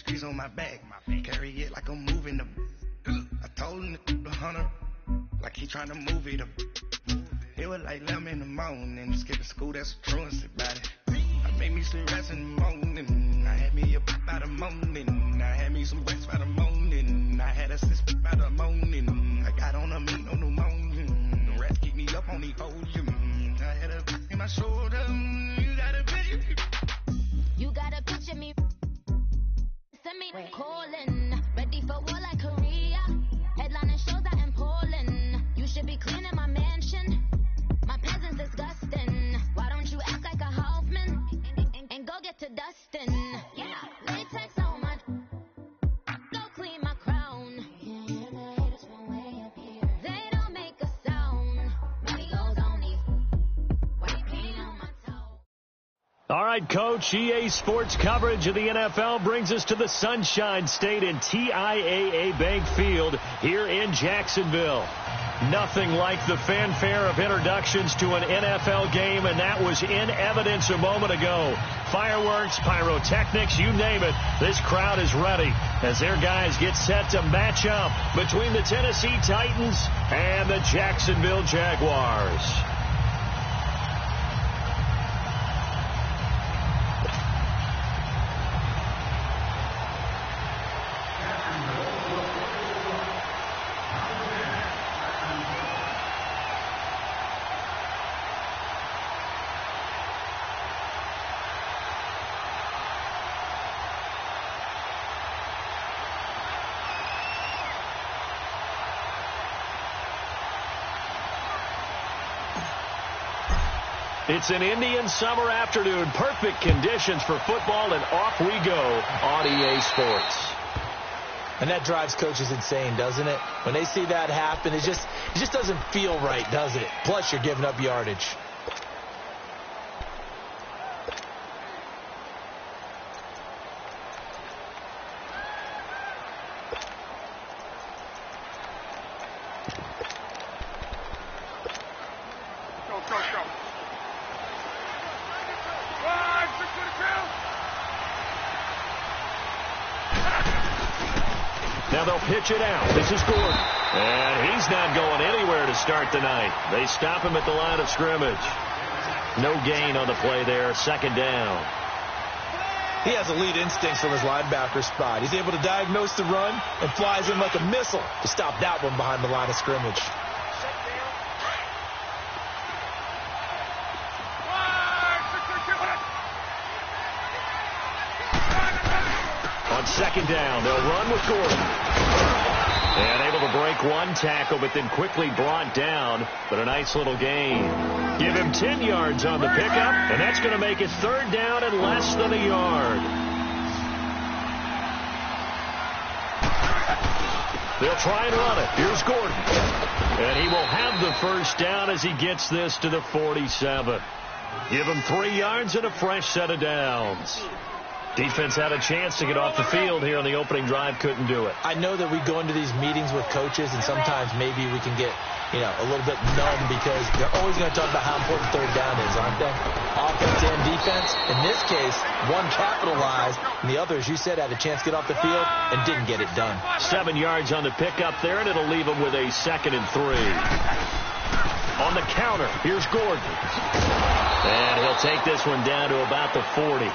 streets on my back. Carry it like I'm moving the. I told him to the hunter, like he trying to move it up. It was like 11 in the morning, skipping school, that's a truancy about it. I made me some rest in the morning. I had me up by the morning. I had me some wax by the morning. I had a sis by the morning. I got on a meat on the morning. The rats keep me up on the podium. I had a in my shoulder. You gotta picture me. Send me calling. Ready for war like Korea. Headlining shows out in Poland. You should be cleaning my mansion. My presence disgusting. Why don't you act like a Hoffman and go get to Dustin? Yeah, latex on my. Go clean my crown. They don't make a sound. Money goes on these. White paint on my toe. All right, Coach, EA Sports coverage of the NFL brings us to the Sunshine State in TIAA Bank Field here in Jacksonville. Nothing like the fanfare of introductions to an NFL game, and that was in evidence a moment ago. Fireworks, pyrotechnics, you name it. This crowd is ready as their guys get set to match up between the Tennessee Titans and the Jacksonville Jaguars. It's an Indian summer afternoon. Perfect conditions for football, and off we go on EA Sports. And that drives coaches insane, doesn't it? When they see that happen, it just doesn't feel right, does it? Plus, you're giving up yardage. Now they'll pitch it out. This is Gordon. And he's not going anywhere to start the night. They stop him at the line of scrimmage. No gain on the play there. Second down. He has elite instincts from his linebacker spot. He's able to diagnose the run and flies in like a missile to stop that one behind the line of scrimmage. On second down, they'll run with Gordon. And able to break one tackle, but then quickly brought down. But a nice little gain. Give him 10 yards on the pickup, and that's going to make it third down and less than a yard. They'll try and run it. Here's Gordon. And he will have the first down as he gets this to the 47. Give him 3 yards and a fresh set of downs. Defense had a chance to get off the field here on the opening drive, couldn't do it. I know that we go into these meetings with coaches, and sometimes maybe we can get, a little bit numb because they're always going to talk about how important third down is, aren't they? Offense and defense. In this case, one capitalized, and the other, as you said, had a chance to get off the field and didn't get it done. 7 yards on the pickup there, and it'll leave them with a 2nd and 3. On the counter, here's Gordon. And he'll take this one down to about the 40.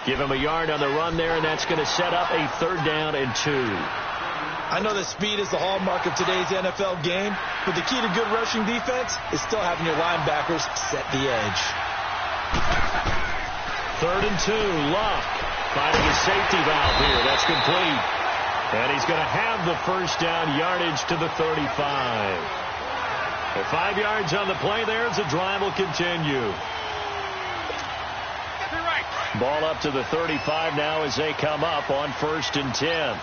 Give him a yard on the run there, and that's going to set up a 3rd down and 2. I know that speed is the hallmark of today's NFL game, but the key to good rushing defense is still having your linebackers set the edge. 3rd and 2, Luck finding a safety valve here. That's complete. And he's going to have the first down yardage to the 35. Well, 5 yards on the play there as the drive will continue. Ball up to the 35 now as they come up on 1st and 10.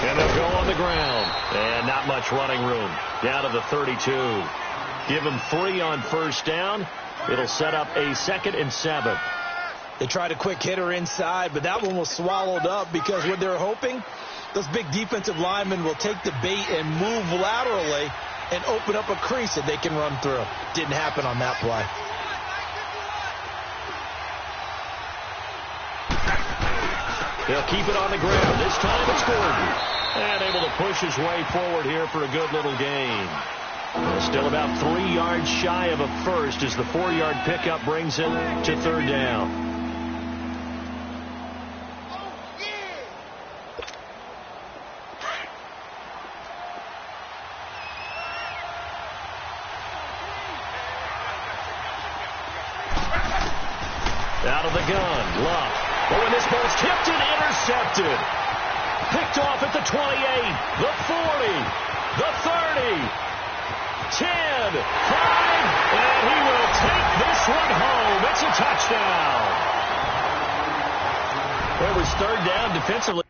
And they'll go on the ground. And not much running room. Down to the 32. Give them 3 on 1st down. It'll set up a 2nd and 7. They tried a quick hitter inside, but that one was swallowed up because what they're hoping, those big defensive linemen will take the bait and move laterally and open up a crease that they can run through. Didn't happen on that play. They'll keep it on the ground. This time it's Gordon. And able to push his way forward here for a good little gain. Still about 3 yards shy of a first as the 4-yard pickup brings it to third down. Out of the gun, Luck. Oh, and this ball's tipped and intercepted. Picked off at the 28, the 40, the 30, 10, 5, and he will take this one home. It's a touchdown. It was third down defensively.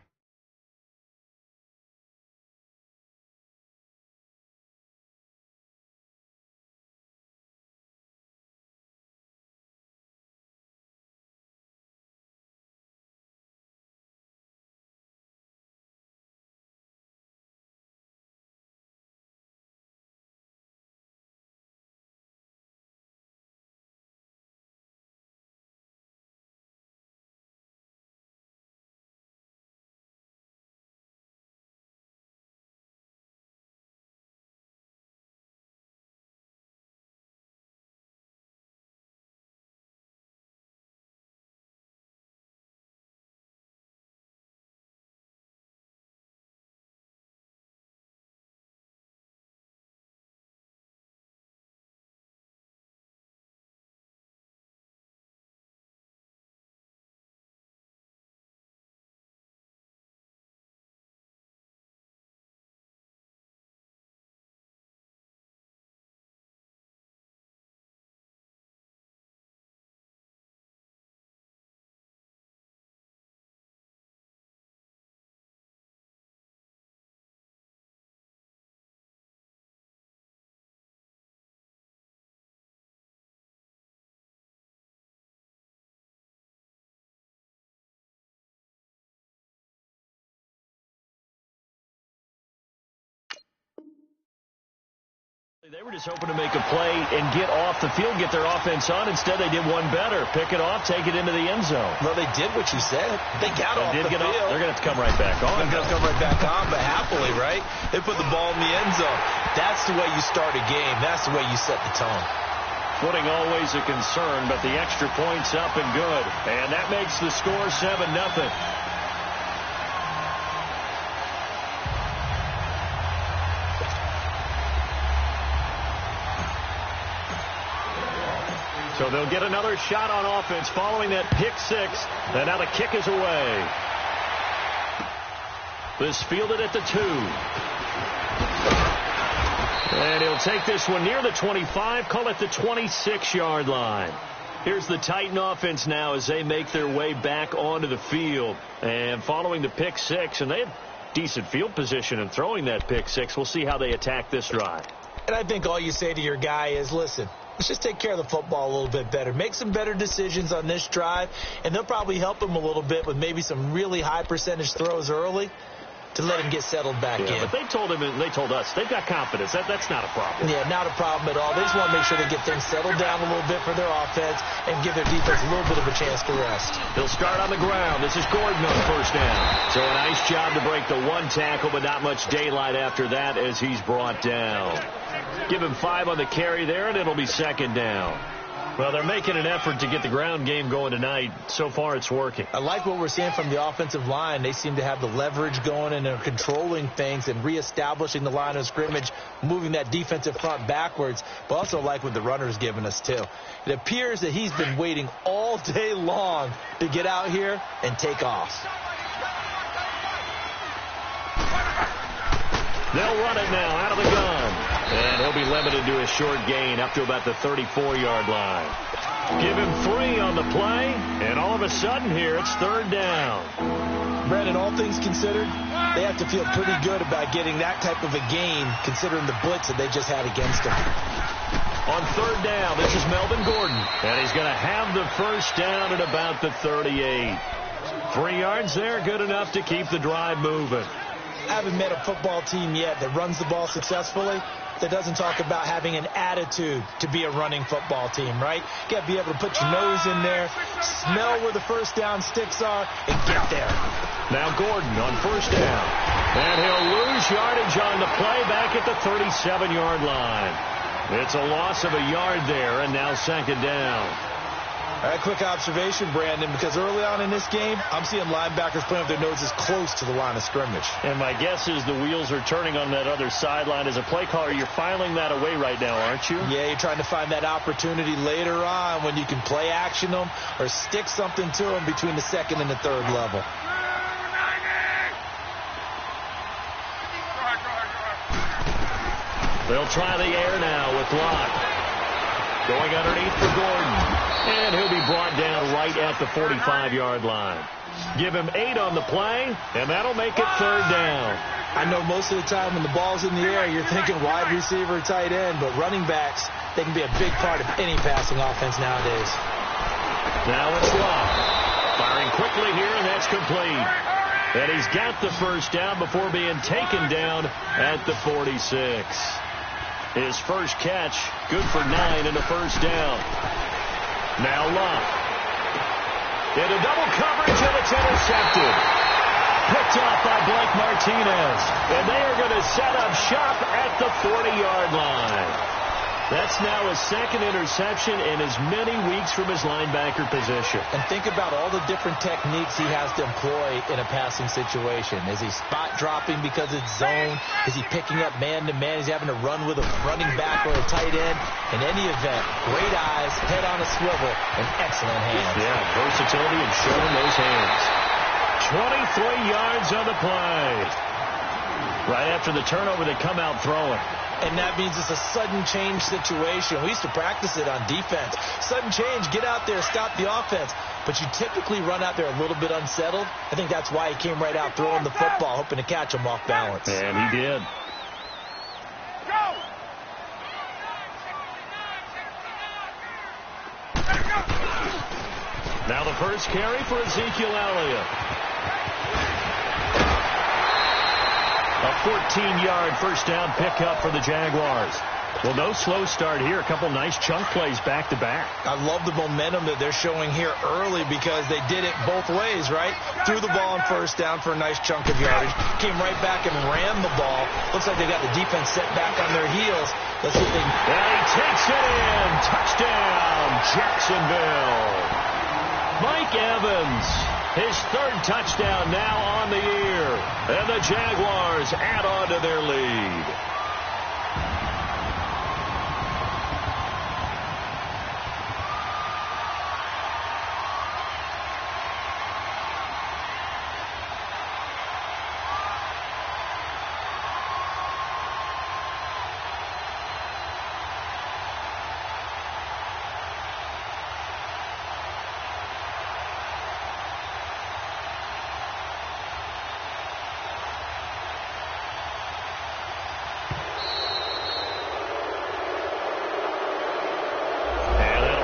They were just hoping to make a play and get off the field, get their offense on. Instead, they did one better. Pick it off, take it into the end zone. Well, they did what you said. They got off the field. They're going to have to come right back on. They're going to come right back on, but happily, right? They put the ball in the end zone. That's the way you start a game. That's the way you set the tone. Footing always a concern, but the extra point's up and good. And that makes the score 7-0. So they'll get another shot on offense following that pick six. And now the kick is away. This fielded at the 2. And he'll take this one near the 25, call it the 26-yard line. Here's the Titan offense now as they make their way back onto the field. And following the pick six, and they had decent field position in throwing that pick six. We'll see how they attack this drive. And I think all you say to your guy is, listen, let's just take care of the football a little bit better. Make some better decisions on this drive, and they'll probably help him a little bit with maybe some really high percentage throws early to let him get settled back in. But they told him, and they told us, they've got confidence. That's not a problem. Yeah, not a problem at all. They just want to make sure they get things settled down a little bit for their offense and give their defense a little bit of a chance to rest. He'll start on the ground. This is Gordon on first down. So a nice job to break the one tackle, but not much daylight after that as he's brought down. Give him 5 on the carry there, and it'll be second down. Well, they're making an effort to get the ground game going tonight. So far, it's working. I like what we're seeing from the offensive line. They seem to have the leverage going and are controlling things and reestablishing the line of scrimmage, moving that defensive front backwards. But also like what the runner's giving us, too. It appears that he's been waiting all day long to get out here and take off. They'll run it now out of the gun. And he'll be limited to a short gain up to about the 34-yard line. Give him 3 on the play, and all of a sudden here it's third down. Brandon, all things considered, they have to feel pretty good about getting that type of a gain considering the blitz that they just had against them. On third down, this is Melvin Gordon, and he's going to have the first down at about the 38. 3 yards there, good enough to keep the drive moving. I haven't met a football team yet that runs the ball successfully that doesn't talk about having an attitude to be a running football team, right? You got to be able to put your nose in there, smell where the first down sticks are, and get there. Now Gordon on first down. And he'll lose yardage on the play back at the 37-yard line. It's a loss of a yard there, and now second down. All right, quick observation, Brandon, because early on in this game, I'm seeing linebackers playing with their noses close to the line of scrimmage. And my guess is the wheels are turning on that other sideline. As a play caller, you're filing that away right now, aren't you? Yeah, you're trying to find that opportunity later on when you can play action them or stick something to them between the second and the third level. They'll try the air now with Locke. Going underneath for Gordon. And he'll be brought down right at the 45-yard line. Give him 8 on the play, and that'll make it third down. I know most of the time when the ball's in the air, you're thinking wide receiver, tight end, but running backs, they can be a big part of any passing offense nowadays. Now it's Locke. Firing quickly here, and that's complete. And he's got the first down before being taken down at the 46. His first catch, good for 9 and a first down. Now Locke. Into double coverage, and it's intercepted. Picked off by Blake Martinez. And they are going to set up shop at the 40-yard line. That's now his second interception in as many weeks from his linebacker position. And think about all the different techniques he has to employ in a passing situation. Is he spot dropping because it's zone? Is he picking up man-to-man? Is he having to run with a running back or a tight end? In any event, great eyes, head on a swivel, and excellent hands. Yeah, versatility and showing those hands. 23 yards on the play. Right after the turnover, they come out throwing. And that means it's a sudden change situation. We used to practice it on defense. Sudden change, get out there, stop the offense. But you typically run out there a little bit unsettled. I think that's why he came right out throwing the football, hoping to catch him off balance. And he did. Now the first carry for Ezekiel Elliott. A 14-yard first down pickup for the Jaguars. Well, no slow start here. A couple nice chunk plays back-to-back. I love the momentum that they're showing here early because they did it both ways, right? Threw the ball on first down for a nice chunk of yardage. Came right back and ran the ball. Looks like they got the defense set back on their heels. Let's see if they can... And he takes it in. Touchdown, Jacksonville. Mike Evans, his third touchdown now on the year. And the Jaguars add on to their lead.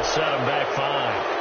Set him back 5.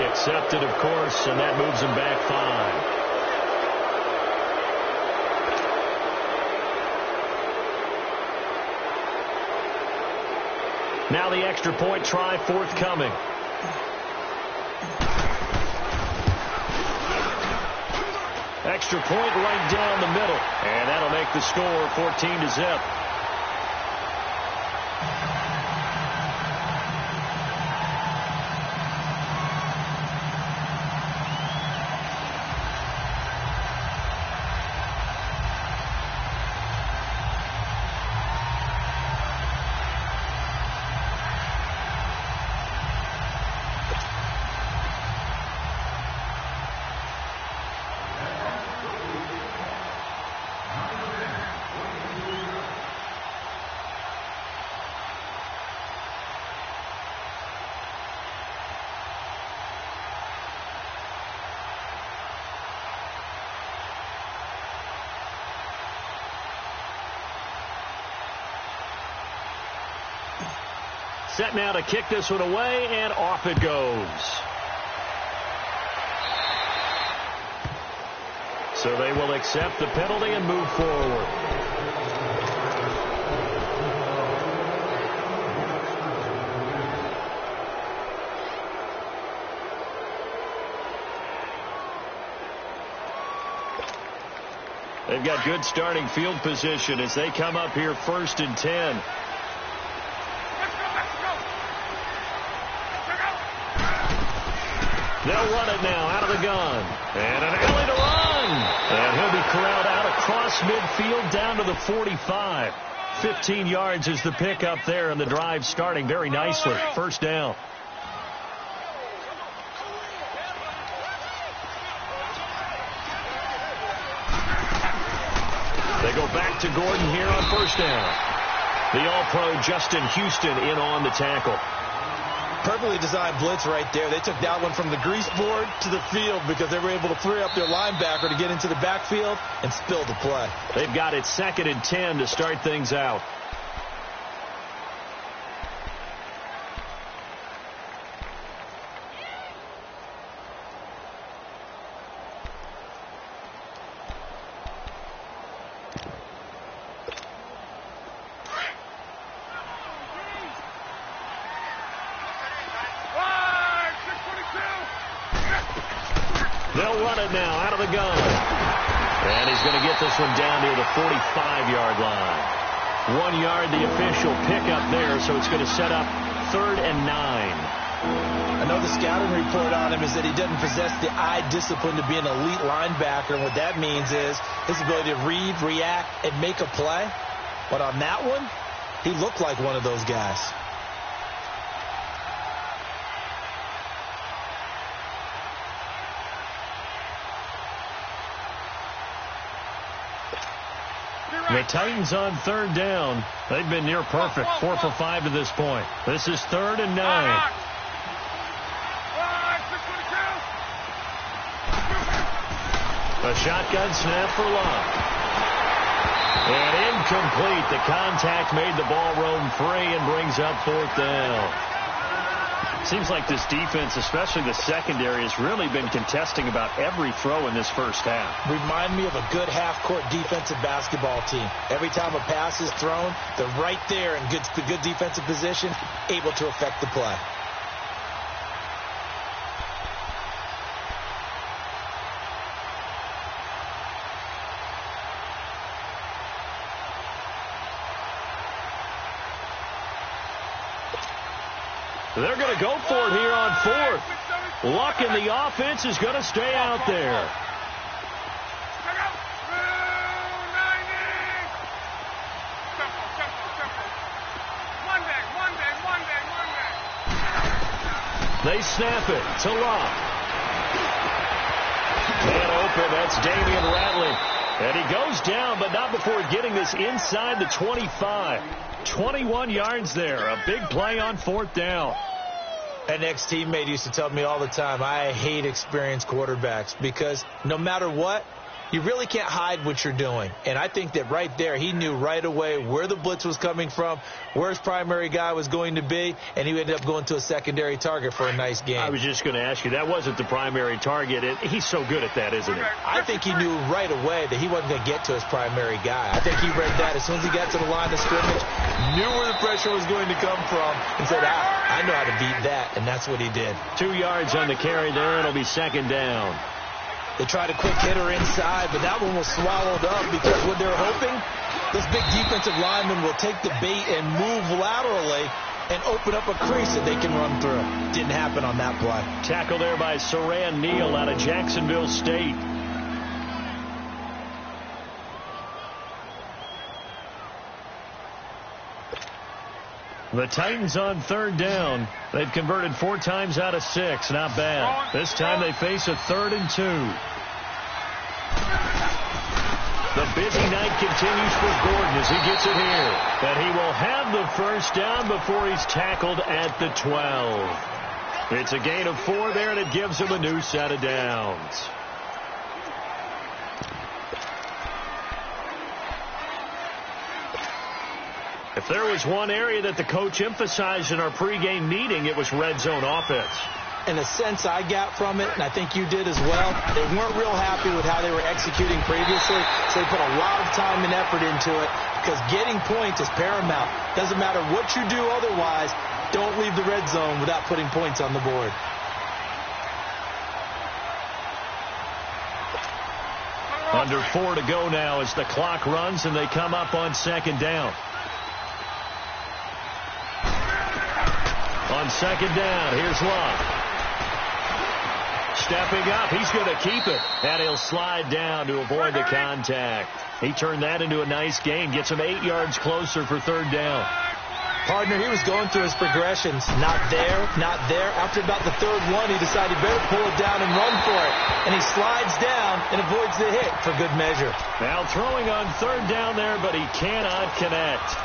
Accepted, of course, and that moves him back 5. Now the extra point try forthcoming. Extra point right down the middle, and that'll make the score 14-0. set now to kick this one away, and off it goes. So they will accept the penalty and move forward. They've got good starting field position as they come up here 1st and 10. They'll run it now out of the gun. And an alley to run. And he'll be corralled out across midfield down to the 45. 15 yards is the pickup there, and the drive starting very nicely. 1st down. They go back to Gordon here on 1st down. The All-Pro Justin Houston in on the tackle. Perfectly designed blitz right there. They took that one from the grease board to the field because they were able to free up their linebacker to get into the backfield and spill the play. They've got it 2nd and 10 to start things out. They'll run it now out of the gun. And he's going to get this one down near the 45-yard line. 1 yard, the official pickup there, so it's going to set up 3rd and 9. I know the scouting report on him is that he doesn't possess the eye discipline to be an elite linebacker, and what that means is his ability to read, react, and make a play. But on that one, he looked like one of those guys. The Titans on 3rd down. They've been near perfect, 4 for 5 to this point. This is 3rd and 9. A shotgun snap for Locke. And incomplete. The contact made the ball roam free and brings up 4th down. Seems like this defense, especially the secondary, has really been contesting about every throw in this first half. Remind me of a good half-court defensive basketball team. Every time a pass is thrown, they're right there in the good defensive position, able to affect the play. They're going to go for it here on 4th. Luck in the offense is going to stay out there. They snap it to Luck. And open, that's Damian Ratley. And he goes down, but not before getting this inside the 25. 21 yards there. A big play on 4th down. An ex-teammate used to tell me all the time, I hate experienced quarterbacks because no matter what, you really can't hide what you're doing. And I think that right there, he knew right away where the blitz was coming from, where his primary guy was going to be, and he ended up going to a secondary target for a nice game. I was just going to ask you, that wasn't the primary target. He's so good at that, isn't he? I think he knew right away that he wasn't going to get to his primary guy. I think he read that as soon as he got to the line of scrimmage, knew where the pressure was going to come from, and said, I know how to beat that, and that's what he did. 2 yards on the carry there, and it'll be 2nd down. They tried a quick hitter inside, but that one was swallowed up because what they're hoping, this big defensive lineman will take the bait and move laterally and open up a crease that they can run through. Didn't happen on that play. Tackle there by Saran Neal out of Jacksonville State. The Titans on 3rd down. They've converted 4 times out of 6. Not bad. This time they face a 3rd and 2. The busy night continues for Gordon as he gets it here. But he will have the 1st down before he's tackled at the 12. It's a gain of 4 there, and it gives him a new set of downs. If there was one area that the coach emphasized in our pregame meeting, it was red zone offense. And the sense I got from it, and I think you did as well, they weren't real happy with how they were executing previously, so they put a lot of time and effort into it because getting points is paramount. Doesn't matter what you do otherwise, don't leave the red zone without putting points on the board. Under 4 to go now as the clock runs and they come up on second down. On second down, here's Love. Stepping up, he's going to keep it. And he'll slide down to avoid the contact. He turned that into a nice gain. Gets him 8 yards closer for third down. Partner, he was going through his progressions. Not there, not there. After about the third one, he decided he better pull it down and run for it. And he slides down and avoids the hit for good measure. Now throwing on third down there, but he cannot connect.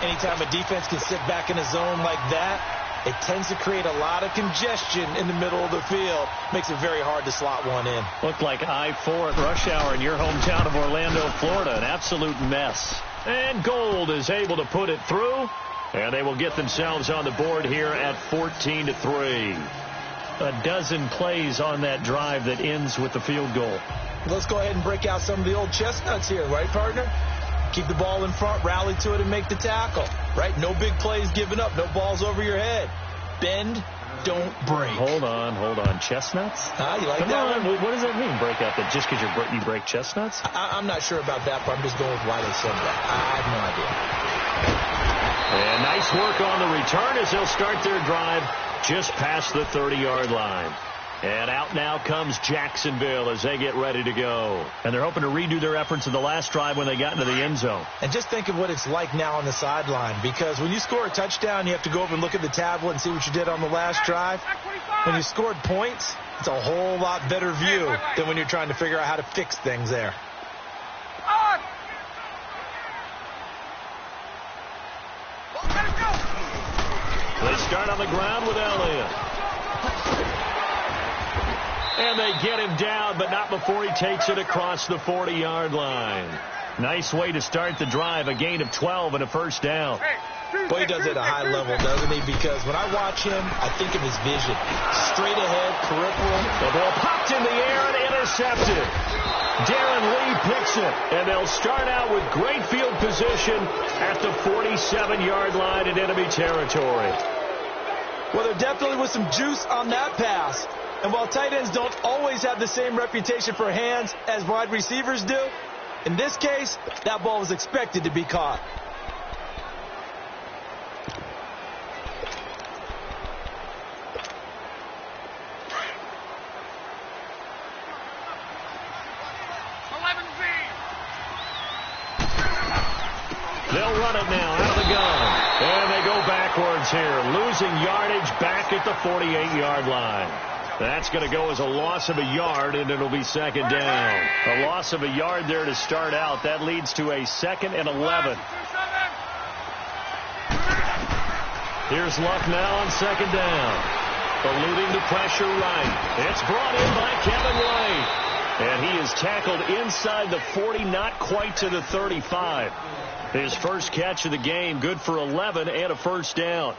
Anytime a defense can sit back in a zone like that, it tends to create a lot of congestion in the middle of the field. Makes it very hard to slot one in. Looked like I-4 at rush hour in your hometown of Orlando, Florida. An absolute mess. And Gold is able to put it through. And they will get themselves on the board here at 14-3. A dozen plays on that drive that ends with the field goal. Let's go ahead and break out some of the old chestnuts here, right, partner? Keep the ball in front, rally to it, and make the tackle, right? No big plays given up, no balls over your head. Bend, don't break. Hold on. Chestnuts? You like Come that on. one? What does that mean, break out that just because you break chestnuts? I'm not sure about that, but I'm just going with why they said that. I have no idea. And nice work on the return as they'll start their drive just past the 30-yard line. And out now comes Jacksonville as they get ready to go. And they're hoping to redo their efforts in the last drive when they got into the end zone. And just think of what it's like now on the sideline, because when you score a touchdown, you have to go over and look at the tablet and see what you did on the last drive. When you scored points, it's a whole lot better view than when you're trying to figure out how to fix things there. They start on the ground with Elliott. And they get him down, but not before he takes it across the 40-yard line. Nice way to start the drive, a gain of 12 and a first down. Boy, he does it at a high level, doesn't he? Because when I watch him, I think of his vision. Straight ahead, peripheral. The ball popped in the air and intercepted. Darren Lee picks it, and they'll start out with great field position at the 47-yard line in enemy territory. Well, there definitely was some juice on that pass. And while tight ends don't always have the same reputation for hands as wide receivers do, in this case, that ball was expected to be caught. They'll run it now out of the gun. And they go backwards here, losing yardage back at the 48-yard line. That's going to go as a loss of a yard, and it'll be second down. A loss of a yard there to start out. That leads to a 2nd and 11. Here's Luck now on second down. Eluding the pressure right. It's brought in by Kevin White. And he is tackled inside the 40, not quite to the 35. His first catch of the game, good for 11 and a first down.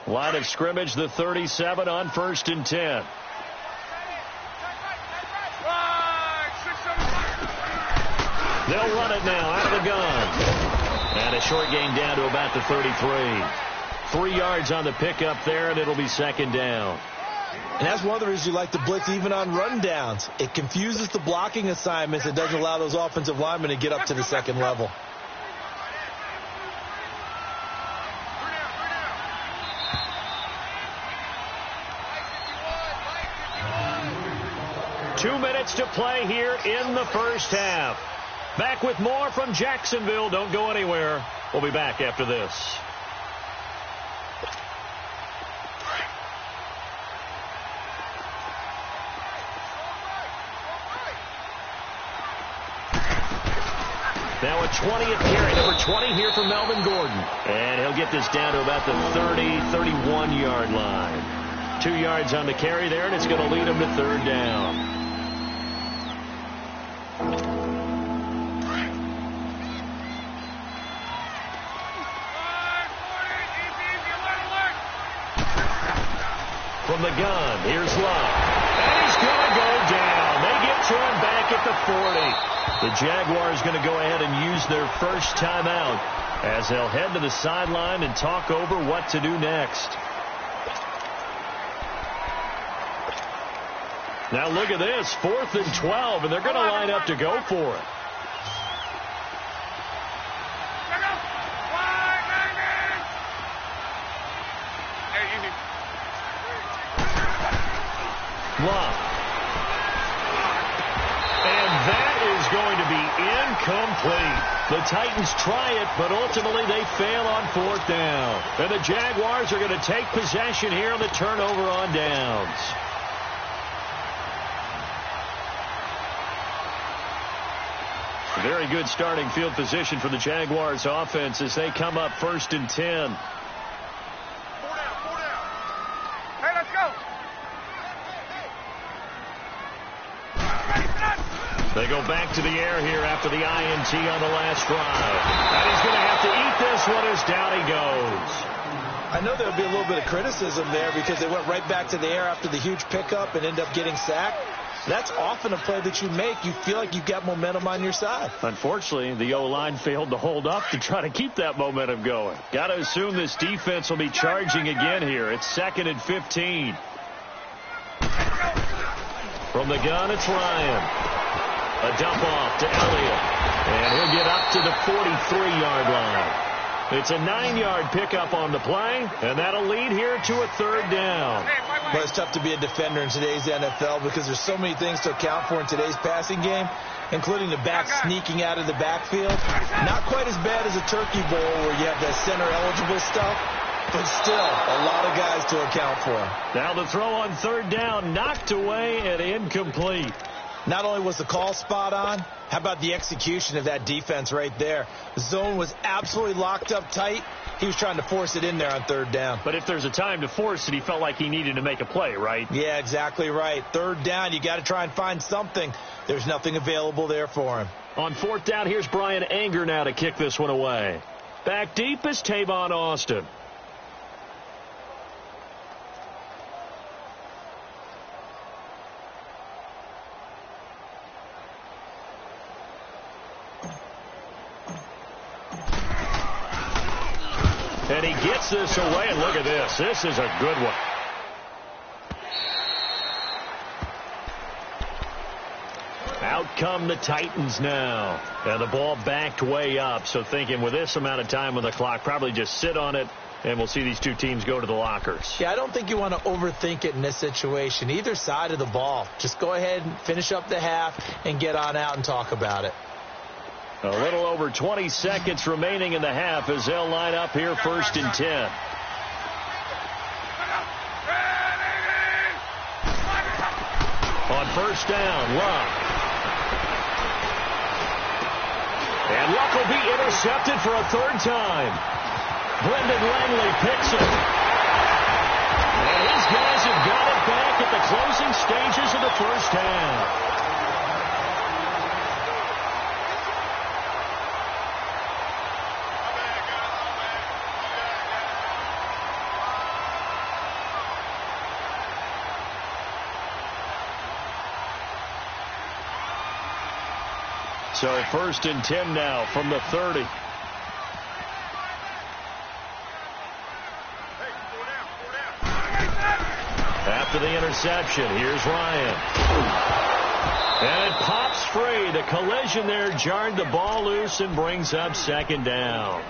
Line of scrimmage, the 37 on 1st and 10. They'll run it now out of the gun. And a short gain down to about the 33. 3 yards on the pickup there, and it'll be second down. And that's one of the reasons you like to blitz even on run downs. It confuses the blocking assignments. It doesn't allow those offensive linemen to get up to the second level. Two minutes to play here in the first half. Back with more from Jacksonville. Don't go anywhere. We'll be back after this. Now a 20th carry, number 20 here for Melvin Gordon. And he'll get this down to about the 30-31-yard line. 2 yards on the carry there, and it's going to lead him to third down. the gun, here's Love. And he's going to go down. They get to him back at the 40. The Jaguars going to go ahead and use their first timeout as they'll head to the sideline and talk over what to do next. Now look at this, 4th and 12, and they're going to line up to go for it. Love. And that is going to be incomplete. The Titans try it, but ultimately they fail on 4th down. And the Jaguars are going to take possession here on the turnover on downs. A very good starting field position for the Jaguars offense as they come up 1st and 10. 4 down. Hey, let's go. They go back to the air here after the INT on the last drive. And he's going to have to eat this one as down he goes. I know there would be a little bit of criticism there because they went right back to the air after the huge pickup and end up getting sacked. That's often a play that you make. You feel like you've got momentum on your side. Unfortunately, the O-line failed to hold up to try to keep that momentum going. Got to assume this defense will be charging again here. It's 2nd and 15. From the gun, it's Ryan. A dump off to Elliott. And he'll get up to the 43-yard line. It's a 9-yard pickup on the play, and that'll lead here to a 3rd down. But it's tough to be a defender in today's NFL because there's so many things to account for in today's passing game, including the back sneaking out of the backfield. Not quite as bad as a turkey bowl where you have that center-eligible stuff, but still a lot of guys to account for. Now the throw on 3rd down, knocked away and incomplete. Not only was the call spot on, how about the execution of that defense right there? The zone was absolutely locked up tight. He was trying to force it in there on 3rd down. But if there's a time to force it, he felt like he needed to make a play, right? Yeah, exactly right. 3rd down, you got to try and find something. There's nothing available there for him. On 4th down, here's Brian Anger now to kick this one away. Back deep is Tavon Austin. And he gets this away, and look at this. This is a good one. Out come the Titans now. And the ball backed way up. So thinking with this amount of time on the clock, probably just sit on it, and we'll see these two teams go to the lockers. Yeah, I don't think you want to overthink it in this situation. Either side of the ball. Just go ahead and finish up the half and get on out and talk about it. A little over 20 seconds remaining in the half as they'll line up here 1st and 10. On 1st down, Luck. And Luck will be intercepted for a 3rd time. Brendan Langley picks it. And his guys have got it back at the closing stages of the 1st half. So 1st and 10 now from the 30. After the interception, here's Ryan. And it pops free. The collision there jarred the ball loose and brings up 2nd down.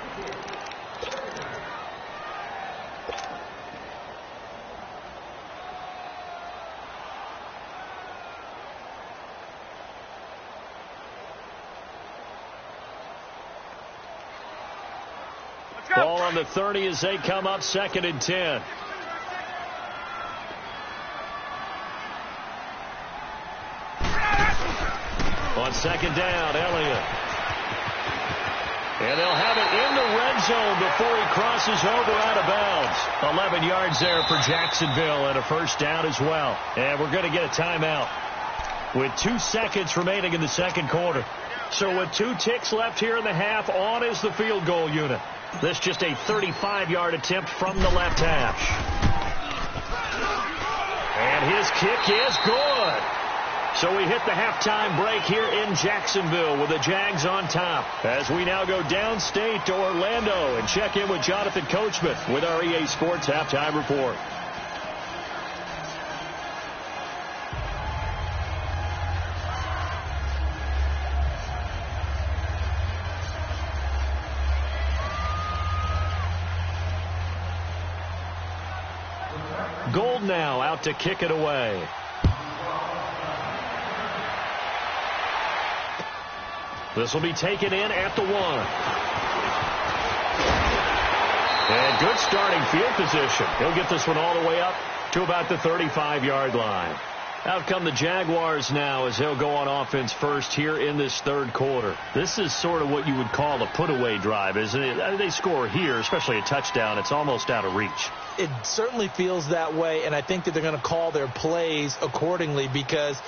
Ball on the 30 as they come up 2nd and 10. On 2nd down, Elliott. And they'll have it in the red zone before he crosses over out of bounds. 11 yards there for Jacksonville and a 1st down as well. And we're going to get a timeout with 2 seconds remaining in the 2nd quarter. So with 2 ticks left here in the half, on is the field goal unit. This just a 35-yard attempt from the left hash. And his kick is good. So we hit the halftime break here in Jacksonville with the Jags on top. As we now go downstate to Orlando and check in with Jonathan Coachman with our EA Sports Halftime Report. Gold now out to kick it away. This will be taken in at the 1. And good starting field position. He'll get this one all the way up to about the 35-yard line. Out come the Jaguars now as they'll go on offense first here in this third quarter. This is sort of what you would call a put-away drive, isn't it? They score here, especially a touchdown. It's almost out of reach. It certainly feels that way, and I think that they're going to call their plays accordingly because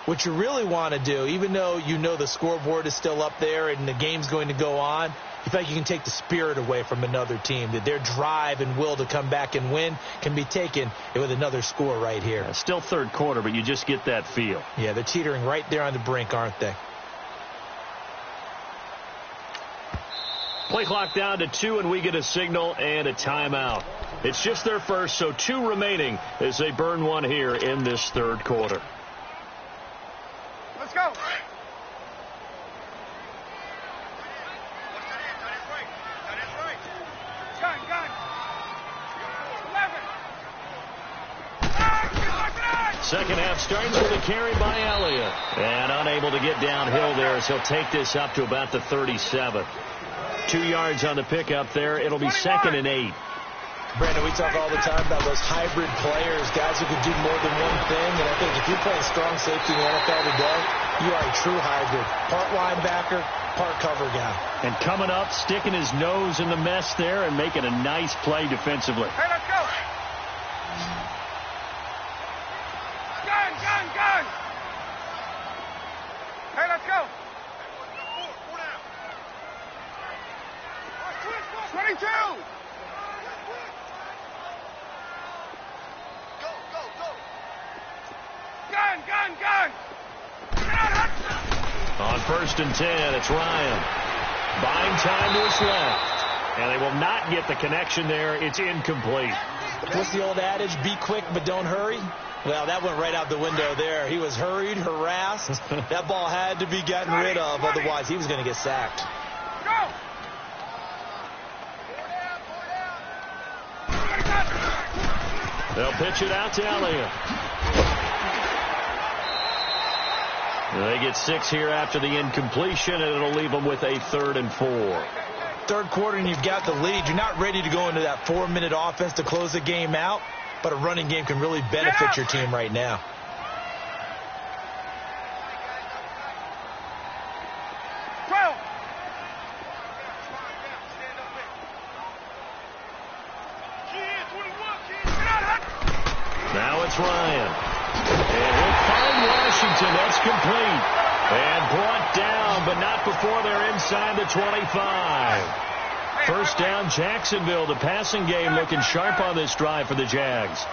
what you really want to do, even though you know the scoreboard is still up there and the game's going to go on, you feel like you can take the spirit away from another team, that their drive and will to come back and win can be taken with another score right here. Yeah, still third quarter, but you just get that feel. Yeah, they're teetering right there on the brink, aren't they? Play clock down to 2, and we get a signal and a timeout. It's just their first, so 2 remaining as they burn one here in this third quarter. Let's go. Gun. 11. Second half starts with a carry by Elliott. And unable to get downhill there as he'll take this up to about the 37. 2 yards on the pickup there. It'll be 2nd and 8. Brandon, we talk all the time about those hybrid players, guys who can do more than one thing. And I think if you're playing strong safety in the NFL today, you are a true hybrid. Part linebacker, part cover guy. And coming up, sticking his nose in the mess there and making a nice play defensively. Hey, let's go. Gun. Hey, let's go. 22. Gun. On 1st and 10, it's Ryan. Buying time to his left. And they will not get the connection there. It's incomplete. What's the old adage? Be quick, but don't hurry. Well, that went right out the window there. He was hurried, harassed. That ball had to be gotten rid of. Otherwise, he was going to get sacked. Go. They'll pitch it out to Elliott. They get 6 here after the incompletion, and it'll leave them with a 3rd and 4. Third quarter, and you've got the lead. You're not ready to go into that 4-minute offense to close the game out, but a running game can really benefit your team right now. Now it's Ryan. And he'll find Washington. That's complete. And brought down, but not before they're inside the 25. First down, Jacksonville. The passing game looking sharp on this drive for the Jags.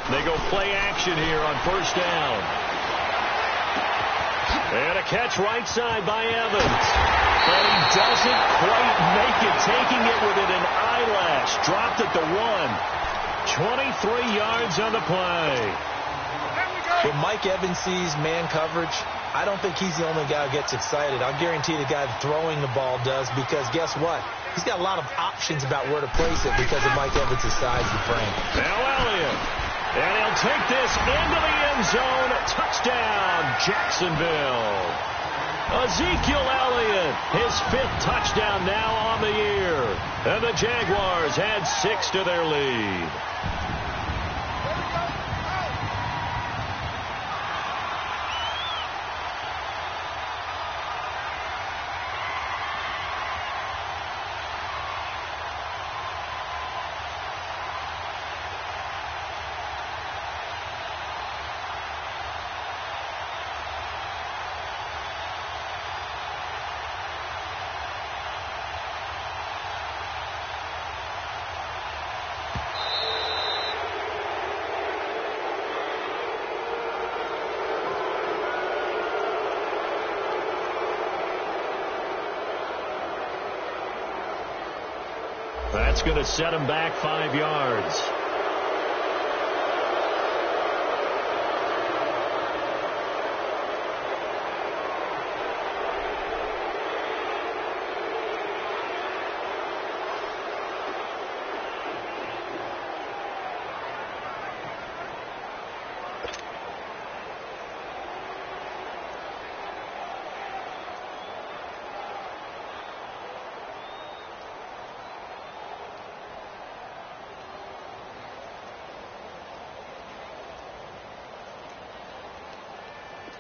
They go play action here on first down. And a catch right side by Evans. And he doesn't quite make it, taking it within an eyelash. Dropped at the 1. 23 yards on the play. When Mike Evans sees man coverage, I don't think he's the only guy who gets excited. I'll guarantee the guy throwing the ball does, because guess what? He's got a lot of options about where to place it because of Mike Evans' size and frame. Now Elliott. And he'll take this into the end zone. Touchdown, Jacksonville. Ezekiel Elliott, his 5th touchdown now on the year. And the Jaguars add 6 to their lead. That's going to set him back 5 yards.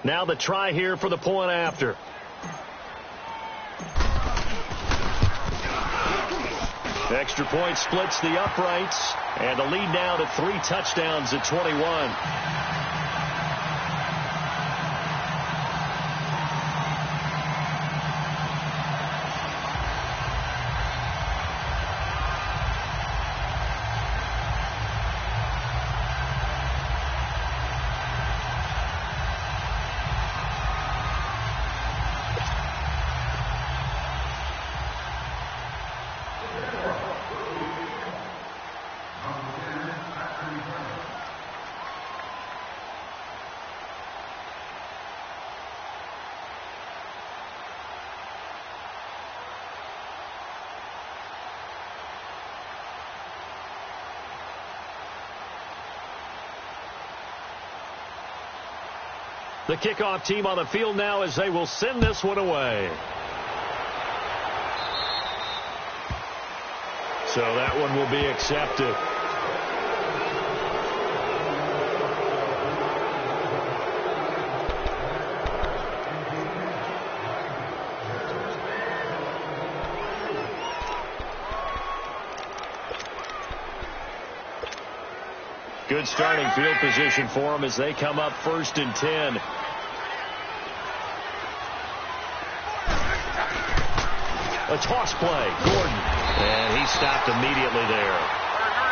Now the try here for the point after. Extra point splits the uprights, and the lead now to 3 touchdowns at 21. The kickoff team on the field now as they will send this one away. So that one will be accepted. Good starting field position for them as they come up 1st and 10. A toss play, Gordon. And he stopped immediately there.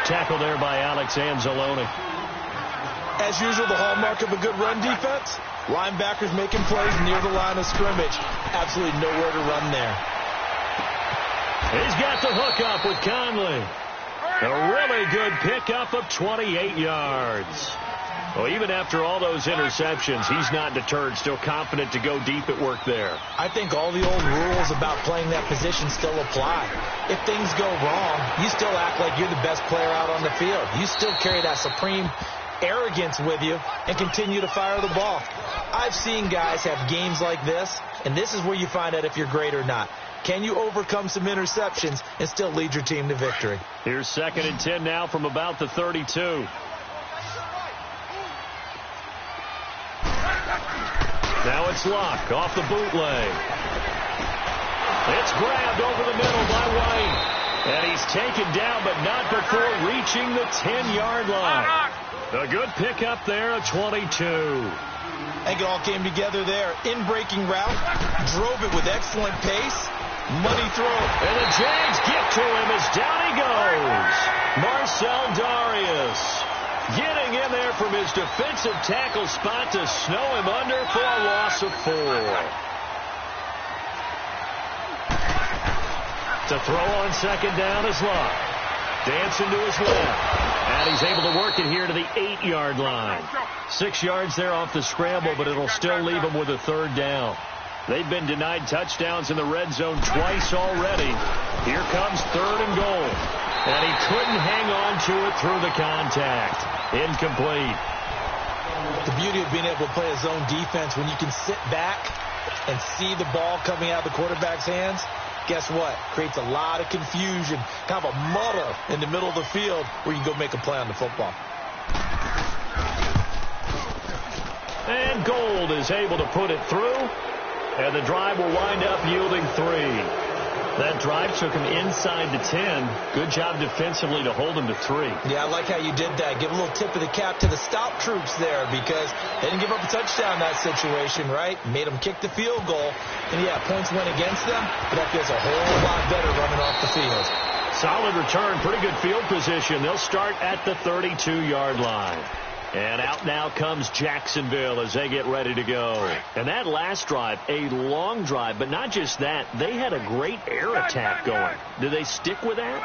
Tackle there by Alex Anzalone. As usual, the hallmark of a good run defense, linebackers making plays near the line of scrimmage. Absolutely nowhere to run there. He's got the hook up with Conley. A really good pickup of 28 yards. Well, even after all those interceptions, he's not deterred, still confident to go deep at work there. I think all the old rules about playing that position still apply. If things go wrong, you still act like you're the best player out on the field. You still carry that supreme arrogance with you and continue to fire the ball. I've seen guys have games like this, and this is where you find out if you're great or not. Can you overcome some interceptions and still lead your team to victory? Here's 2nd and 10 now from about the 32. Now it's Locke off the bootleg. It's grabbed over the middle by White. And he's taken down, but not before reaching the 10-yard line. A good pickup there at 22. I think it all came together there. In-breaking route, drove it with excellent pace. Money throw. And the Jags get to him as down he goes. Marcel Darius getting in there from his defensive tackle spot to snow him under for a loss of 4. To throw on 2nd down is Locke. Dancing to his left. And he's able to work it here to the 8-yard line. 6 yards there off the scramble, but it'll still leave him with a 3rd down. They've been denied touchdowns in the red zone twice already. Here comes 3rd and goal. And he couldn't hang on to it through the contact. Incomplete. The beauty of being able to play a zone defense when you can sit back and see the ball coming out of the quarterback's hands, guess what? Creates a lot of confusion, kind of a muddle in the middle of the field where you can go make a play on the football. And Gold is able to put it through. And the drive will wind up yielding 3. That drive took him inside the 10. Good job defensively to hold him to 3. Yeah, I like how you did that. Give a little tip of the cap to the stop troops there because they didn't give up a touchdown in that situation, right? Made them kick the field goal. And, yeah, points went against them, but that feels a whole lot better running off the field. Solid return, pretty good field position. They'll start at the 32-yard line. And out now comes Jacksonville as they get ready to go. And that last drive, a long drive, but not just that. They had a great air attack going. Do they stick with that?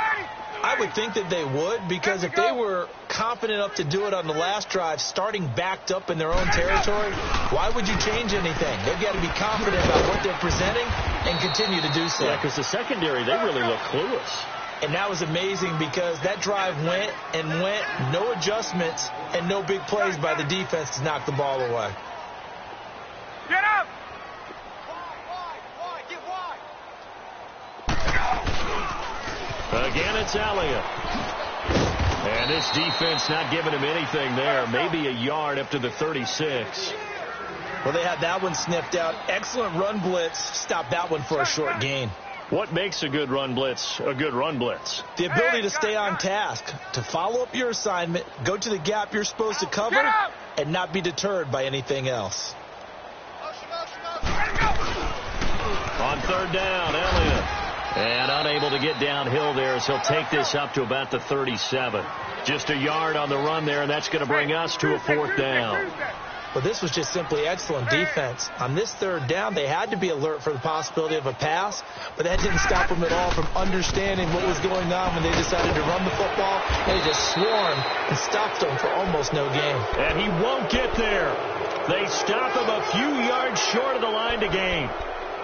I would think that they would, because if they were confident enough to do it on the last drive, starting backed up in their own territory, why would you change anything? They've got to be confident about what they're presenting and continue to do so. Yeah, because the secondary, they really look clueless. And that was amazing because that drive went and went, no adjustments and no big plays by the defense to knock the ball away. Get up! Again, it's Elliott. And this defense not giving him anything there. Maybe a yard up to the 36. Well, they had that one sniffed out. Excellent run blitz. Stopped that one for a short gain. What makes a good run blitz a good run blitz? The ability to stay on task, to follow up your assignment, go to the gap you're supposed to cover, and not be deterred by anything else. On third down, Elliott. And unable to get downhill there as he'll take this up to about the 37. Just a yard on the run there, and that's going to bring us to a fourth down. Well, this was just simply excellent defense. On this third down, they had to be alert for the possibility of a pass, but that didn't stop them at all from understanding what was going on when they decided to run the football. They just swarmed and stopped them for almost no gain. And he won't get there. They stop him a few yards short of the line to gain.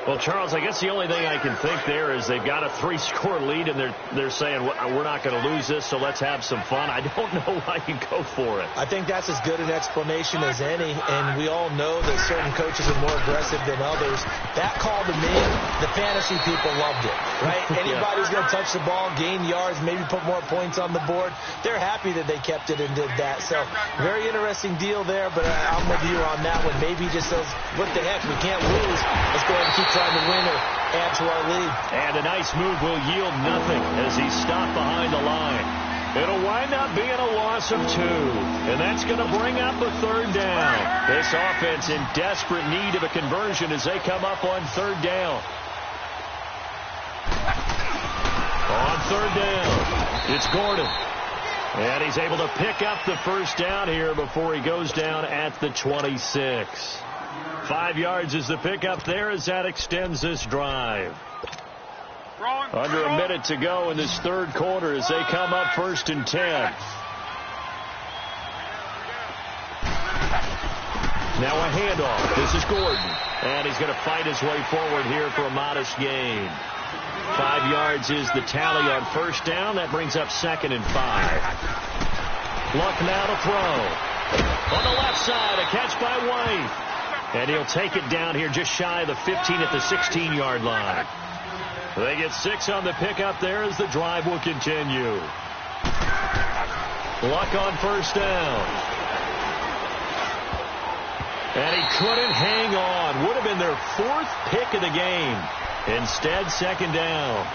Well, Charles, I guess the only thing I can think there is they've got a 3-score lead, and they're saying, we're not going to lose this, so let's have some fun. I don't know why you go for it. I think that's as good an explanation as any, and we all know that certain coaches are more aggressive than others. That call to me, the fantasy people loved it, right? Anybody who's going to touch the ball, gain yards, maybe put more points on the board, they're happy that they kept it and did that. So, very interesting deal there, but I'm with you on that one. Maybe he just says, what the heck, we can't lose. Let's go ahead and keep trying to win or add to our lead. And a nice move will yield nothing as he's stopped behind the line. It'll wind up being a loss of 2. And that's going to bring up a third down. This offense in desperate need of a conversion as they come up on third down. On third down, it's Gordon. And he's able to pick up the first down here before he goes down at the 26. 5 yards is the pickup there as that extends this drive. Under a minute to go in this third quarter as they come up 1st and 10. Now a handoff. This is Gordon. And he's going to fight his way forward here for a modest gain. 5 yards is the tally on first down. That brings up 2nd and 5. Luck now to throw. On the left side, a catch by White. And he'll take it down here just shy of the 15 at the 16-yard line. They get 6 on the pickup there as the drive will continue. Luck on first down. And he couldn't hang on. Would have been their 4th pick of the game. Instead, 2nd down.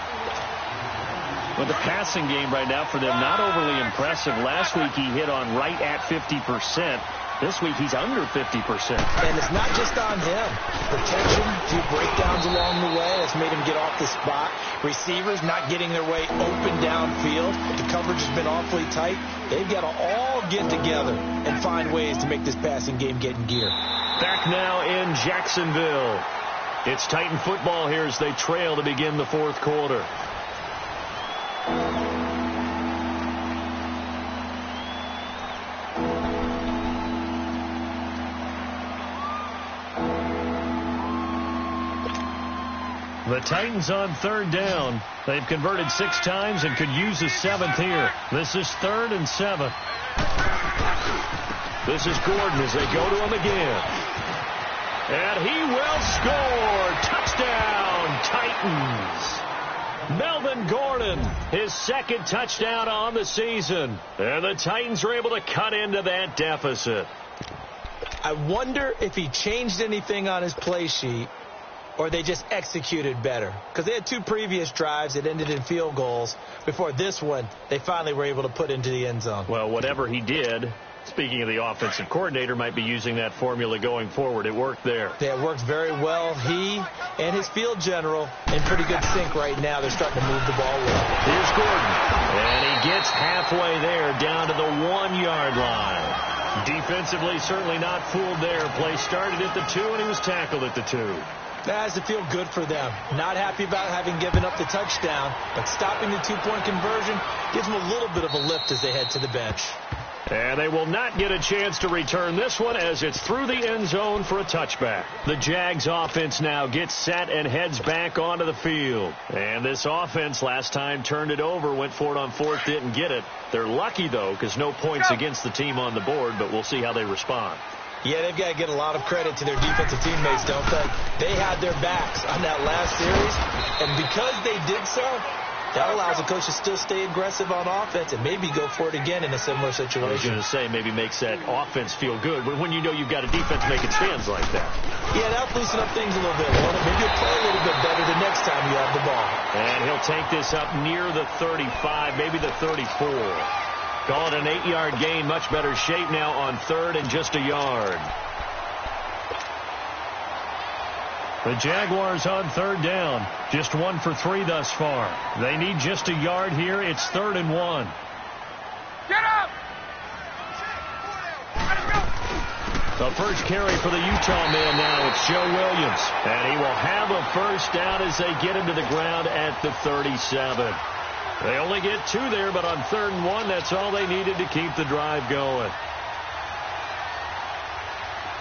Well, the passing game right now for them, not overly impressive. Last week he hit on right at 50%. This week he's under 50%. And it's not just on him. Protection, a few breakdowns along the way that's made him get off the spot. Receivers not getting their way open downfield. The coverage has been awfully tight. They've got to all get together and find ways to make this passing game get in gear. Back now in Jacksonville. It's Titan football here as they trail to begin the fourth quarter. The Titans on third down. They've converted 6 times and could use a 7th here. This is 3rd and 7. This is Gordon as they go to him again. And he will score. Touchdown, Titans. Melvin Gordon, his 2nd touchdown on the season. And the Titans are able to cut into that deficit. I wonder if he changed anything on his play sheet or they just executed better. Because they had 2 previous drives that ended in field goals. Before this one, they finally were able to put into the end zone. Well, whatever he did, speaking of the offensive coordinator, might be using that formula going forward. It worked there. Yeah, it worked very well. He and his field general in pretty good sync right now. They're starting to move the ball well. Here's Gordon. And he gets halfway there down to the 1-yard line. Defensively, certainly not fooled there. Play started at the 2, and he was tackled at the 2. That has to feel good for them. Not happy about having given up the touchdown, but stopping the 2-point conversion gives them a little bit of a lift as they head to the bench. And they will not get a chance to return this one as it's through the end zone for a touchback. The Jags offense now gets set and heads back onto the field. And this offense last time turned it over, went for it on 4th, didn't get it. They're lucky, though, because no points against the team on the board, but we'll see how they respond. Yeah, they've got to get a lot of credit to their defensive teammates, don't they? They had their backs on that last series, and because they did so, that allows the coach to still stay aggressive on offense and maybe go for it again in a similar situation. I was going to say, maybe makes that offense feel good, but when you know you've got a defense making stands like that. Yeah, that'll loosen up things a little bit. Maybe you'll play a little bit better the next time you have the ball. And he'll take this up near the 35, maybe the 34. Call it an 8-yard gain, much better shape now on 3rd and just a yard. The Jaguars on 3rd down. Just 1 for 3 thus far. They need just a yard here. It's 3rd and 1. Get up! The first carry for the Utah man now. It's Joe Williams. And he will have a first down as they get him to the ground at the 37. They only get 2 there, but on 3rd and 1, that's all they needed to keep the drive going.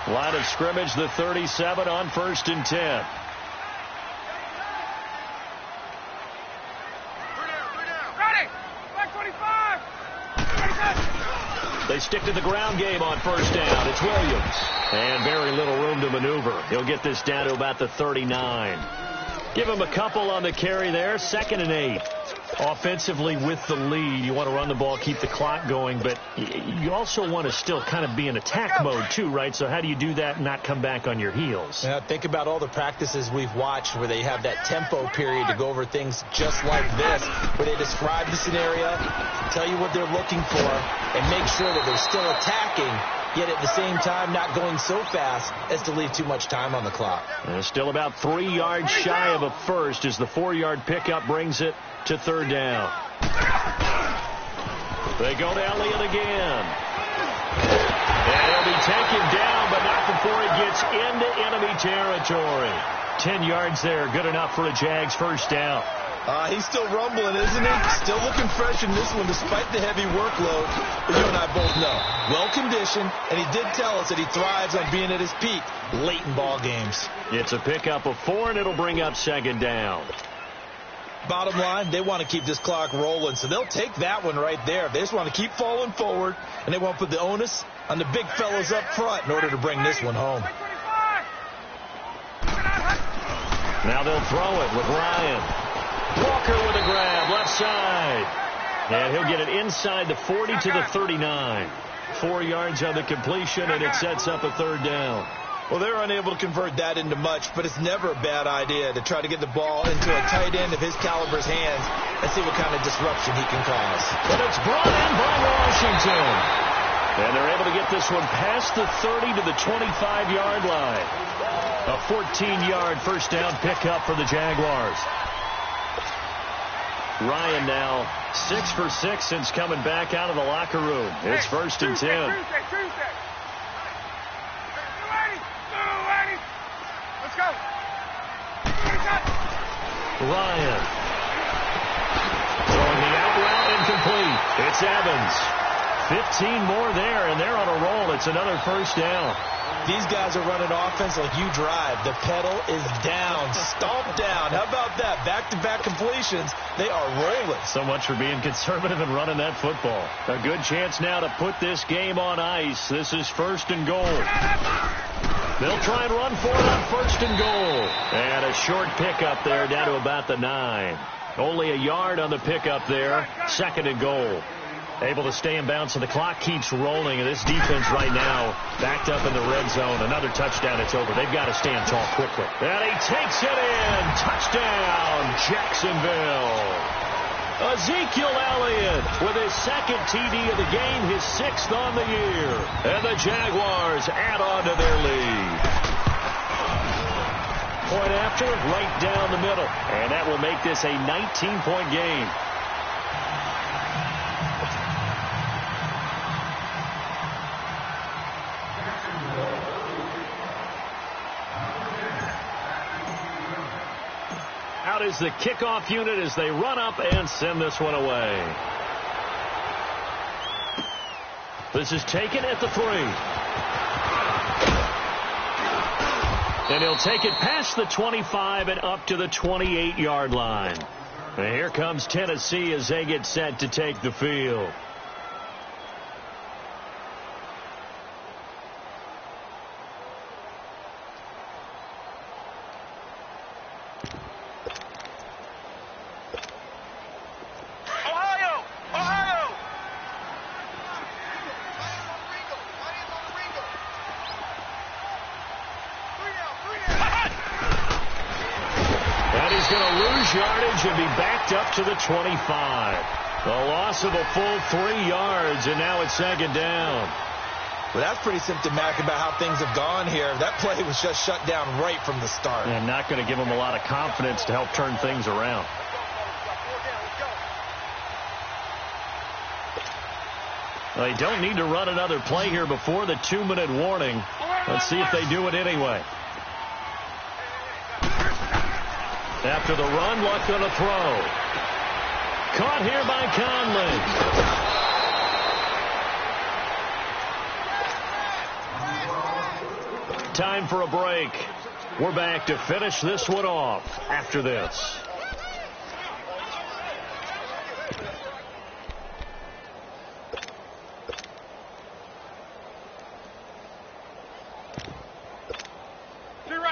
Line of scrimmage, the 37 on 1st and 10. Ready! Back 25! They stick to the ground game on 1st down. It's Williams. And very little room to maneuver. He'll get this down to about the 39. Give him a couple on the carry there. 2nd and 8. Offensively with the lead, you want to run the ball, keep the clock going, but you also want to still kind of be in attack mode too, right? So how do you do that and not come back on your heels? Yeah, think about all the practices we've watched where they have that tempo period to go over things just like this, where they describe the scenario, tell you what they're looking for, and make sure that they're still attacking, yet at the same time not going so fast as to leave too much time on the clock. Still about 3 yards shy of a first as the 4-yard pickup brings it to 3rd down. They go to Elliott again. And he'll be taken down, but not before he gets into enemy territory. 10 yards there, good enough for a Jags first down. He's still rumbling, isn't he? Still looking fresh in this one despite the heavy workload. But you and I both know, well-conditioned, and he did tell us that he thrives on being at his peak late in ball games. It's a pickup of 4, and it'll bring up 2nd down. Bottom line, they want to keep this clock rolling, so they'll take that one right there. They just want to keep falling forward, and they want to put the onus on the big fellas up front in order to bring this one home. Now they'll throw it with Ryan. Walker with a grab, left side. And he'll get it inside the 40 to the 39. 4 yards on the completion, and it sets up a 3rd down. Well, they're unable to convert that into much, but it's never a bad idea to try to get the ball into a tight end of his caliber's hands and see what kind of disruption he can cause. But it's brought in by Washington. And they're able to get this one past the 30 to the 25-yard line. A 14-yard first down pickup for the Jaguars. Ryan now 6 for 6 since coming back out of the locker room. It's 1st and 10. Let's go. Ryan. Throwing the out route incomplete. It's Evans. 15 more there, and they're on a roll. It's another first down. These guys are running offense like you drive. The pedal is down, stomped down. How about that? Back-to-back completions. They are rolling. So much for being conservative and running that football. A good chance now to put this game on ice. This is 1st and goal. They'll try and run for it on 1st and goal. And a short pickup there down to about the 9. Only a yard on the pickup there. 2nd and goal. Able to stay in bounds, so the clock keeps rolling. And this defense right now backed up in the red zone. Another touchdown, it's over. They've got to stand tall quickly. And he takes it in. Touchdown, Jacksonville. Ezekiel Elliott with his 2nd TD of the game, his 6th on the year. And the Jaguars add on to their lead. Point after, right down the middle. And that will make this a 19-point game. Out is the kickoff unit as they run up and send this one away. This is taken at the 3. And he'll take it past the 25 and up to the 28-yard line. And here comes Tennessee as they get set to take the field. Yardage and be backed up to the 25. A loss of a full 3 yards, and now it's second down. Well, that's pretty symptomatic about how things have gone here. That play was just shut down right from the start. And not going to give them a lot of confidence to help turn things around. They don't need to run another play here before the 2-minute warning. Let's see if they do it anyway. After the run, Luck on a throw. Caught here by Conley. Time for a break. We're back to finish this one off after this.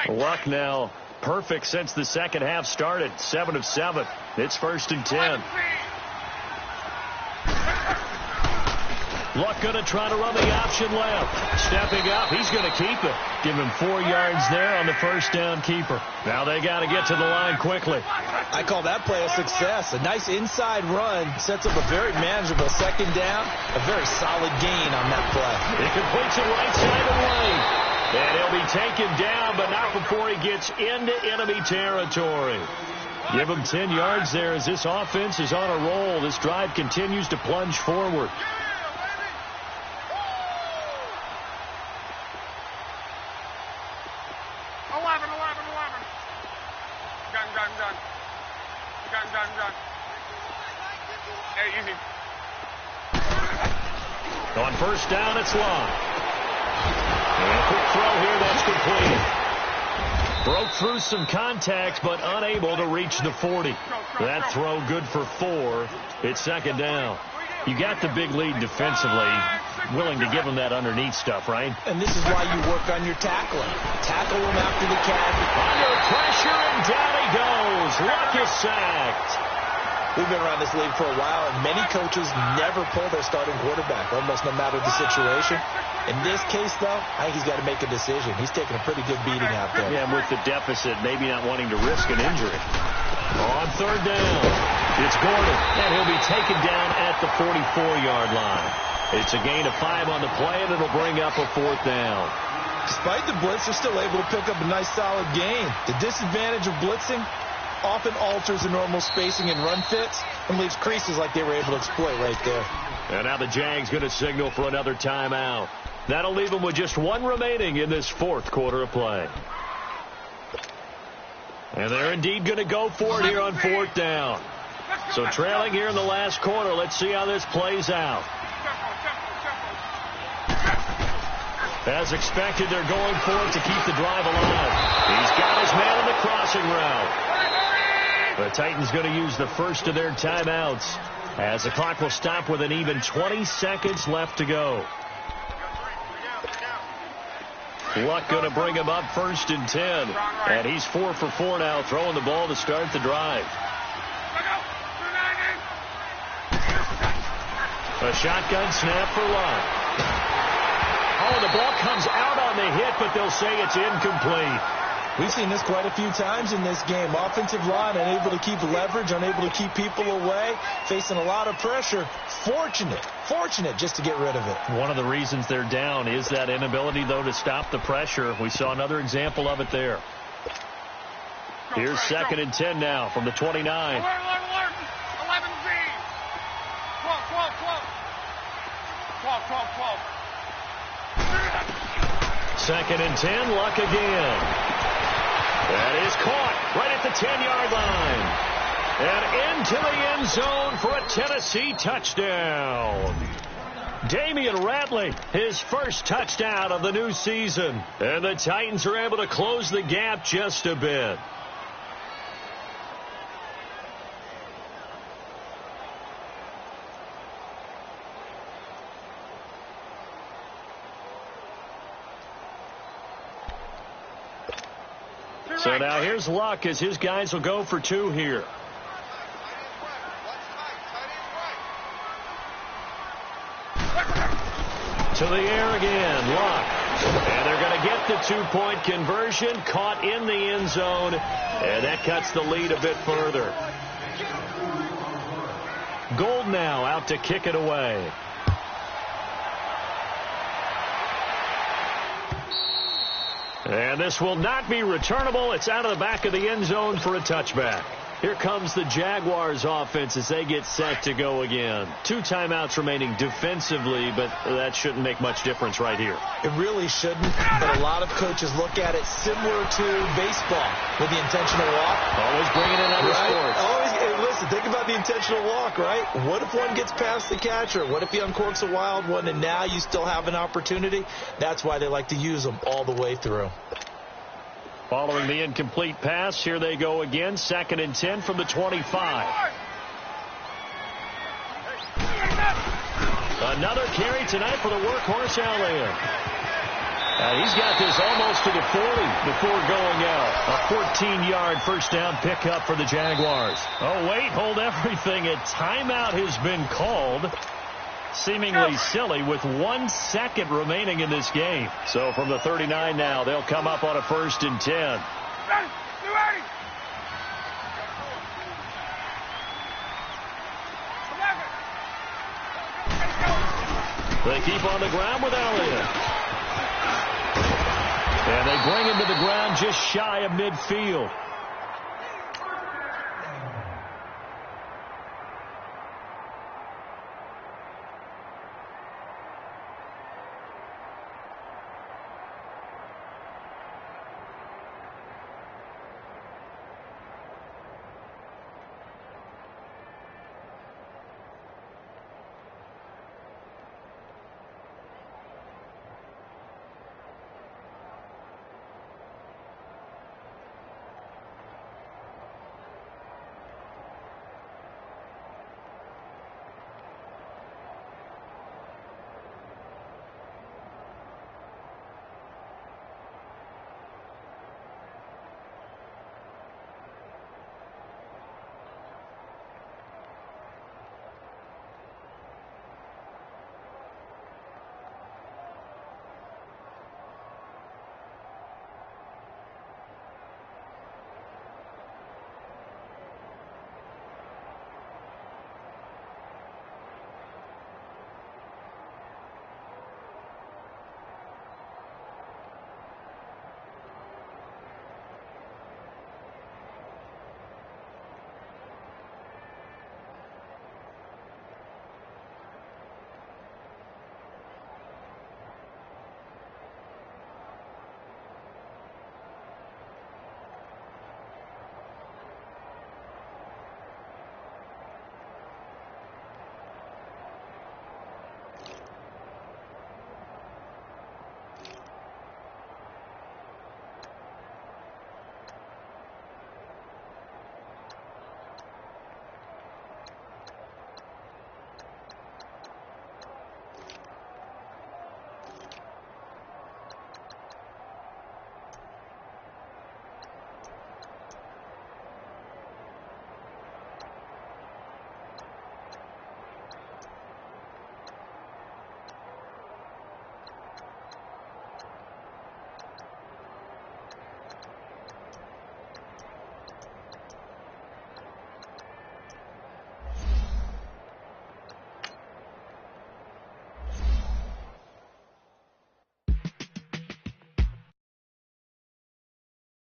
Luck now perfect since the second half started. 7 of 7. It's 1st and 10. Luck going to try to run the option left. Stepping up, he's going to keep it. Give him 4 yards there on the first down keeper. Now they got to get to the line quickly. I call that play a success. A nice inside run sets up a very manageable second down. A very solid gain on that play. It completes it right side of the lane. And he'll be taken down, but not before he gets into enemy territory. Give him 10 yards there as this offense is on a roll. This drive continues to plunge forward. Hey, easy. On first down, it's Long. And a quick throw here, that's complete. Broke through some contact, but unable to reach the 40. That throw good for 4. It's second down. You got the big lead defensively. Willing to give them that underneath stuff, right? And this is why you work on your tackling. Tackle him after the catch. Under pressure, and down he goes. Luck is sacked. We've been around this league for a while, and many coaches never pull their starting quarterback, almost no matter the situation. In this case, though, I think he's got to make a decision. He's taking a pretty good beating out there. Yeah, with the deficit, maybe not wanting to risk an injury. On third down, it's Gordon, and he'll be taken down at the 44-yard line. It's a gain of 5 on the play, and it'll bring up a 4th down. Despite the blitz, they're still able to pick up a nice, solid gain. The disadvantage of blitzing often alters the normal spacing and run fits and leaves creases like they were able to exploit right there. And now the Jags going to signal for another timeout. That'll leave them with just 1 remaining in this 4th quarter of play. And they're indeed going to go for it here on 4th down. So trailing here in the last quarter, let's see how this plays out. As expected, they're going for it to keep the drive alive. He's got his man on the crossing route. The Titans going to use the first of their timeouts as the clock will stop with an even 20 seconds left to go. Luck going to bring him up 1st and 10. And he's 4 for 4 now, throwing the ball to start the drive. A shotgun snap for Luck. Oh, the ball comes out on the hit, but they'll say it's incomplete. We've seen this quite a few times in this game. Offensive line unable to keep leverage, unable to keep people away, facing a lot of pressure. Fortunate just to get rid of it. One of the reasons they're down is that inability, though, to stop the pressure. We saw another example of it there. Here's 2nd and 10 now from the 29. 11Z. 12. 2nd and 10, Luck again. That is caught right at the 10-yard line. And into the end zone for a Tennessee touchdown. Damian Ratley, his first touchdown of the new season. And the Titans are able to close the gap just a bit. So now here's Luck as his guys will go for 2 here. To the air again, Luck. And they're going to get the 2-point conversion, caught in the end zone, and that cuts the lead a bit further. Gold now out to kick it away. And this will not be returnable. It's out of the back of the end zone for a touchback. Here comes the Jaguars offense as they get set to go again. 2 timeouts remaining defensively, but that shouldn't make much difference right here. It really shouldn't, but a lot of coaches look at it similar to baseball with the intentional walk. Always bringing in other sports. Always, hey, listen, think about the intentional walk, right? What if one gets past the catcher? What if he uncorks a wild one and now you still have an opportunity? That's why they like to use them all the way through. Following the incomplete pass, here they go again. 2nd and 10 from the 25. Another carry tonight for the workhorse Elliott. He's got this almost to the 40 before going out. A 14-yard first down pickup for the Jaguars. Oh, wait, hold everything. A timeout has been called. Seemingly silly with 1 second remaining in this game. So from the 39 now, they'll come up on a 1st and 10. They keep on the ground with Elliott. And they bring him to the ground just shy of midfield.